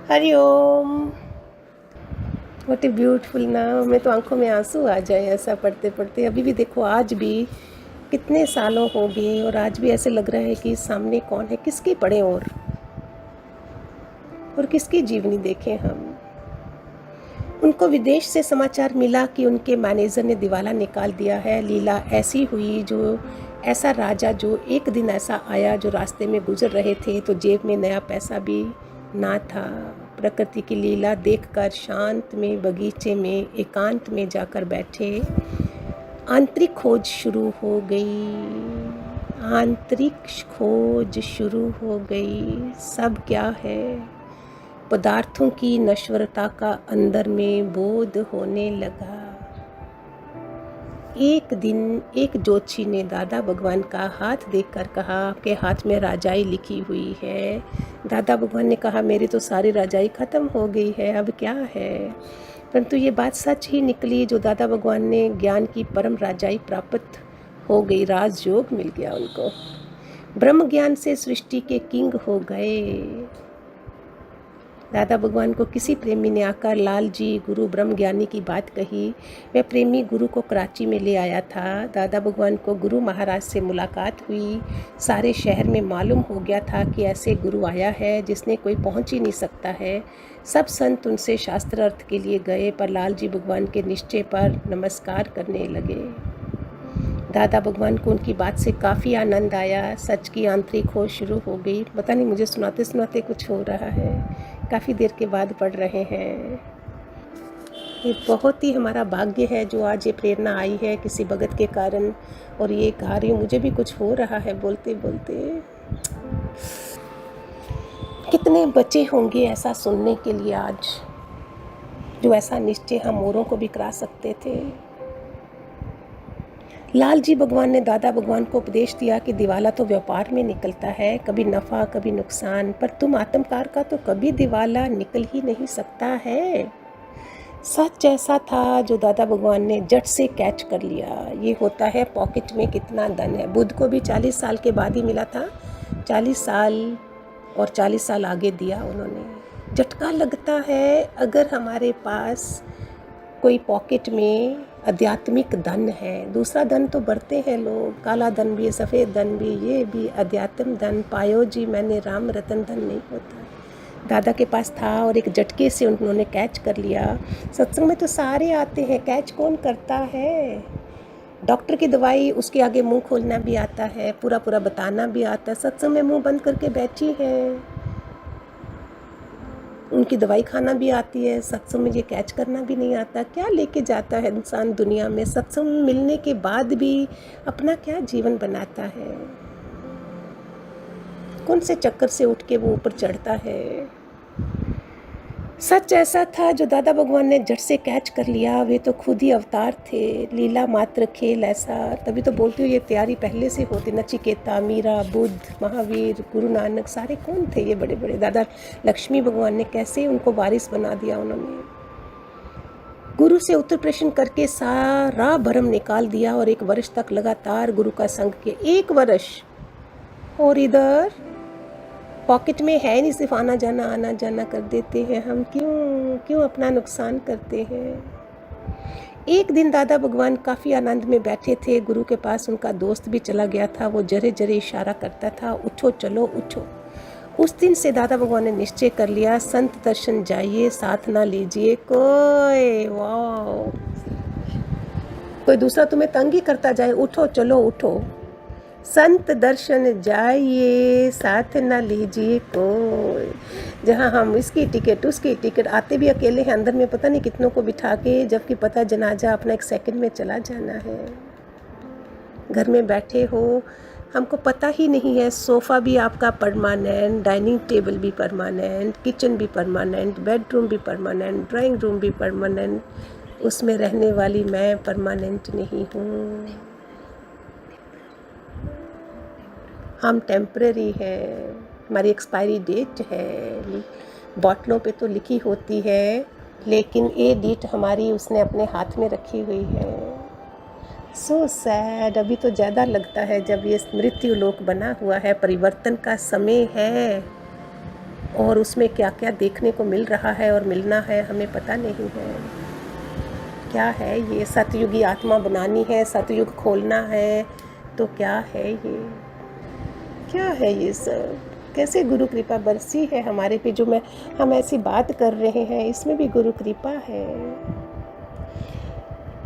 Hariom. What a beautiful ना। मैं तो आंखों में आंसू आ जाए ऐसा पढ़ते पढ़ते। अभी भी देखो, आज भी कितने सालों हो गए और आज भी ऐसे लग रहा है कि सामने कौन है, किसकी पढ़ें और किसकी जीवनी देखें हम। उनको विदेश से समाचार मिला कि उनके मैनेजर ने दिवाला निकाल दिया है। लीला ऐसी हुई जो ऐसा राजा जो एक दिन ऐसा आया जो रास्ते में गुजर रहे थे तो जेब में नया पैसा भी ना था। प्रकृति की लीला देखकर शांत में बगीचे में एकांत में जाकर बैठे। आंतरिक खोज शुरू हो गई। आंतरिक खोज शुरू हो गई। सब क्या है? पदार्थों की नश्वरता का अंदर में बोध होने लगा। एक दिन एक ज्योतिषी ने दादा भगवान का हाथ देखकर कहा कि हाथ में राजाई लिखी हुई है। दादा भगवान ने कहा मेरी तो सारी राजाई ख़त्म हो गई है, अब क्या है? परंतु ये बात सच ही निकली। जो दादा भगवान ने ज्ञान की परम राजाई प्राप्त हो गई, राजयोग मिल गया उनको। ब्रह्म ज्ञान से सृष्टि के किंग हो गए। दादा भगवान को किसी प्रेमी ने आकर लाल जी गुरु ब्रह्म ज्ञानी की बात कही। वह प्रेमी गुरु को कराची में ले आया था। दादा भगवान को गुरु महाराज से मुलाकात हुई। सारे शहर में मालूम हो गया था कि ऐसे गुरु आया है जिसने कोई पहुंच ही नहीं सकता है। सब संत उनसे शास्त्र अर्थ के लिए गए, पर लाल जी भगवान के निश्चय पर नमस्कार करने लगे। दादा भगवान को उनकी बात से काफ़ी आनंद आया। सच की आंतरिक खोज शुरू हो गई। पता नहीं, मुझे सुनाते सुनाते कुछ हो रहा है। काफ़ी देर के बाद पढ़ रहे हैं। ये बहुत ही हमारा भाग्य है जो आज ये प्रेरणा आई है किसी भगत के कारण, और ये गा रही हूँ। मुझे भी कुछ हो रहा है बोलते बोलते। कितने बचे होंगे ऐसा सुनने के लिए आज, जो ऐसा निश्चय हम औरों को भी करा सकते थे। लाल जी भगवान ने दादा भगवान को उपदेश दिया कि दिवाला तो व्यापार में निकलता है, कभी नफ़ा कभी नुकसान, पर तुम आत्मकार का तो कभी दिवाला निकल ही नहीं सकता है। सच ऐसा था जो दादा भगवान ने जट से कैच कर लिया। ये होता है पॉकेट में कितना धन है। बुद्ध को भी 40 साल के बाद ही मिला था। 40 साल और 40 साल आगे दिया उन्होंने। झटका लगता है अगर हमारे पास कोई पॉकेट में आध्यात्मिक धन है। दूसरा धन तो बढ़ते हैं लोग, काला धन भी, सफ़ेद धन भी, ये भी अध्यात्म धन पायो जी मैंने राम रतन धन नहीं होता। दादा के पास था और एक झटके से उन्होंने कैच कर लिया। सत्संग में तो सारे आते हैं, कैच कौन करता है? डॉक्टर की दवाई उसके आगे मुंह खोलना भी आता है, पूरा पूरा बताना भी आता है। सत्संग में मुंह बंद करके बैठी है, उनकी दवाई खाना भी आती है, सत्संग में ये कैच करना भी नहीं आता। क्या लेके जाता है इंसान दुनिया में? सत्संग मिलने के बाद भी अपना क्या जीवन बनाता है? कौन से चक्कर से उठ के वो ऊपर चढ़ता है? सच ऐसा था जो दादा भगवान ने झट से कैच कर लिया। वे तो खुद ही अवतार थे, लीला मात्र खेल ऐसा। तभी तो बोलती हूँ ये तैयारी पहले से होती। नचिकेता, मीरा, बुद्ध, महावीर, गुरु नानक, सारे कौन थे ये बड़े बड़े? दादा लक्ष्मी भगवान ने कैसे उनको वारिस बना दिया उन्होंने। गुरु से उत्तर प्रश्न करके सारा भरम निकाल दिया और 1 वर्ष तक लगातार गुरु का संग किया। 1 वर्ष। और इधर पॉकेट में है नहीं, सिर्फ आना जाना कर देते हैं हम। क्यों अपना नुकसान करते हैं? एक दिन दादा भगवान काफ़ी आनंद में बैठे थे। गुरु के पास उनका दोस्त भी चला गया था। वो जरे जरे इशारा करता था, उठो चलो उठो। उस दिन से दादा भगवान ने निश्चय कर लिया, संत दर्शन जाइए, साथ ना लीजिए कोई। वाह, कोई दूसरा तुम्हें तंग ही करता जाए, उठो चलो उठो। संत दर्शन जाइए, साथ न लीजिए कोई। जहाँ हम इसकी टिकट उसकी टिकट, आते भी अकेले हैं, अंदर में पता नहीं कितनों को बिठा के, जबकि पता जनाजा अपना 1 सेकंड में चला जाना है। घर में बैठे हो, हमको पता ही नहीं है। सोफ़ा भी आपका परमानेंट, डाइनिंग टेबल भी परमानेंट, किचन भी परमानेंट, बेडरूम भी परमानेंट, ड्राइंग रूम भी परमानेंट। उसमें रहने वाली मैं परमानेंट नहीं हूँ। हम टेम्परेरी हैं। हमारी एक्सपायरी डेट है, बॉटलों पे तो लिखी होती है, लेकिन ये डेट हमारी उसने अपने हाथ में रखी हुई है। So sad. अभी तो ज़्यादा लगता है जब ये मृत्यु लोक बना हुआ है। परिवर्तन का समय है। और उसमें क्या क्या देखने को मिल रहा है और मिलना है हमें पता नहीं है। क्या है ये? सतयुगी आत्मा बनानी है, सतयुग खोलना है, तो क्या है ये? क्या है ये सब? कैसे गुरु कृपा बरसी है हमारे पे, जो हम ऐसी बात कर रहे हैं, इसमें भी गुरु कृपा है।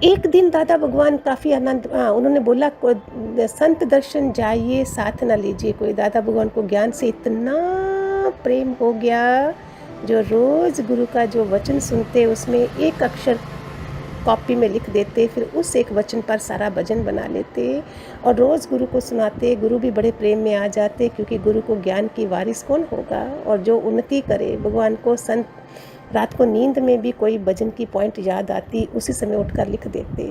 एक दिन दादा भगवान काफ़ी आनंद, उन्होंने बोला संत दर्शन जाइए, साथ ना लीजिए कोई। दादा भगवान को ज्ञान से इतना प्रेम हो गया, जो रोज़ गुरु का जो वचन सुनते उसमें एक अक्षर कॉपी में लिख देते, फिर उस एक वचन पर सारा भजन बना लेते और रोज़ गुरु को सुनाते। गुरु भी बड़े प्रेम में आ जाते, क्योंकि गुरु को ज्ञान की वारिस कौन होगा। और जो उन्नति करे, भगवान को संत रात को नींद में भी कोई भजन की पॉइंट याद आती, उसी समय उठकर लिख देते।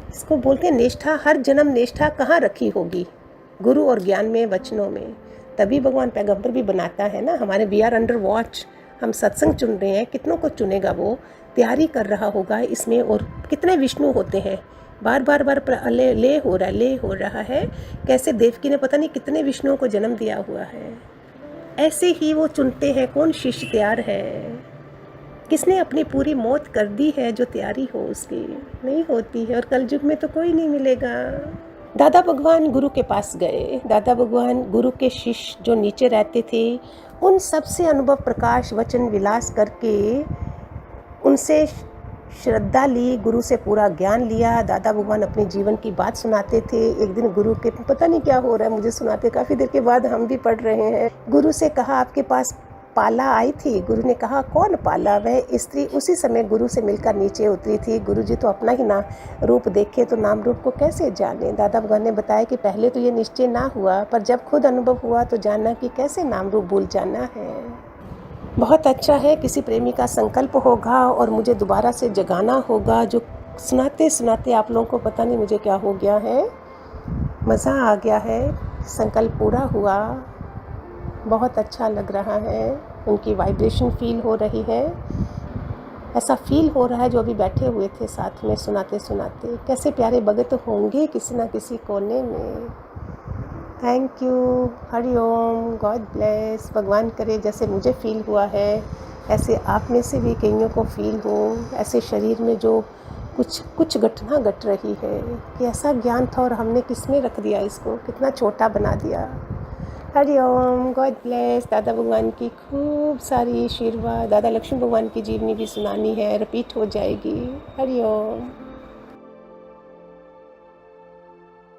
इसको बोलते हैं निष्ठा। हर जन्म निष्ठा कहाँ रखी होगी? गुरु और ज्ञान में, वचनों में। तभी भगवान पैगंबर भी बनाता है ना। हमारे वी आर अंडर वॉच, हम सत्संग चुन रहे हैं, कितनों को चुनेगा वो, तैयारी कर रहा होगा इसमें। और कितने विष्णु होते हैं, बार बार ले हो रहा है। कैसे देवकी ने पता नहीं कितने विष्णुओं को जन्म दिया हुआ है। ऐसे ही वो चुनते हैं कौन शिष्य तैयार है, किसने अपनी पूरी मौत कर दी है, जो तैयारी हो उसकी नहीं होती है। और कलयुग में तो कोई नहीं मिलेगा। दादा भगवान गुरु के पास गए। दादा भगवान गुरु के शिष्य जो नीचे रहते थे, उन सब से अनुभव प्रकाश वचन विलास करके उनसे श्रद्धा ली, गुरु से पूरा ज्ञान लिया। दादा भगवान अपने जीवन की बात सुनाते थे। एक दिन गुरु के, पता नहीं क्या हो रहा है, मुझे सुनाते, काफ़ी देर के बाद हम भी पढ़ रहे हैं। गुरु से कहा आपके पास पाला आई थी। गुरु ने कहा कौन पाला? वह स्त्री उसी समय गुरु से मिलकर नीचे उतरी थी। गुरु जी तो अपना ही ना रूप देखे तो नाम रूप को कैसे जाने। दादा भगवान ने बताया कि पहले तो ये निश्चय ना हुआ, पर जब खुद अनुभव हुआ तो जाना कि कैसे नाम रूप भूल जाना है। बहुत अच्छा है, किसी प्रेमी का संकल्प होगा और मुझे दोबारा से जगाना होगा। जो सुनाते सुनाते आप लोगों को पता नहीं मुझे क्या हो गया है, मज़ा आ गया है। संकल्प पूरा हुआ, बहुत अच्छा लग रहा है। उनकी वाइब्रेशन फील हो रही है। ऐसा फील हो रहा है जो अभी बैठे हुए थे साथ में सुनाते सुनाते, कैसे प्यारे भगत होंगे किसी ना किसी कोने में। Thank you. Hari Om. God bless. भगवान करे जैसे मुझे फील हुआ है ऐसे आप में से भी कईयों को फील हो। ऐसे शरीर में जो कुछ घटना घट रही है कि ऐसा ज्ञान था और हमने किस में रख दिया, इसको कितना छोटा बना दिया। हरि ओम। God bless. दादा भगवान की खूब सारी आशीर्वाद। दादा लक्ष्मी भगवान की जीवनी भी सुनानी है, रिपीट हो जाएगी। हरि ओम।